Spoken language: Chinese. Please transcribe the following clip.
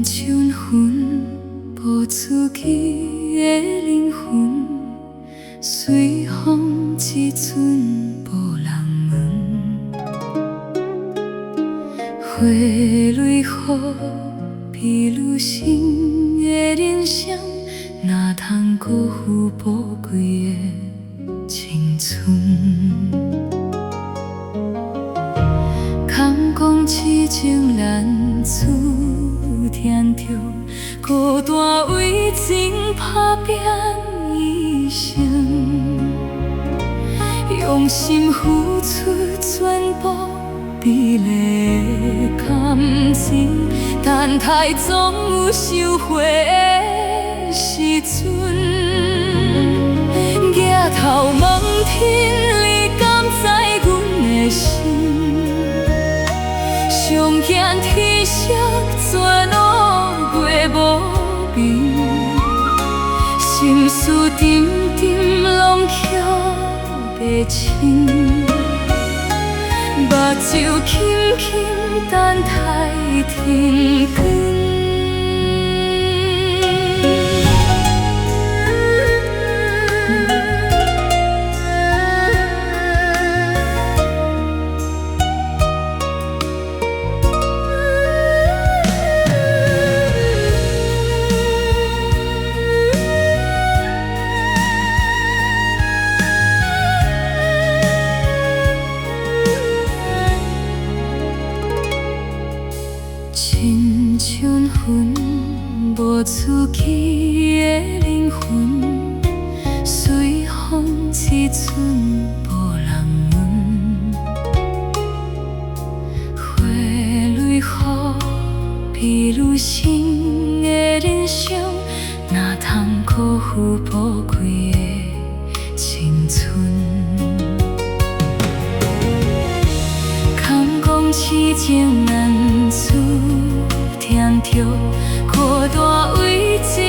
像云，无自己的灵魂，随风一阵无人问。花蕊雨，比女性的人生，哪通辜负宝贵的青春？空讲痴情难注定着孤单为情打拼一生，用心付出全部美丽的感情，等待总有收获的时阵。抬头望天，你敢知阮的心？上惊天色全乌过无眠，心事沉沉拢捡袂清，目睭轻轻等待天光。亲像云，无自己的灵魂，随风一阵无人问。花蕊雨，比女性的人生，哪通辜负宝贵的青春？空讲痴情难注定着孤单为情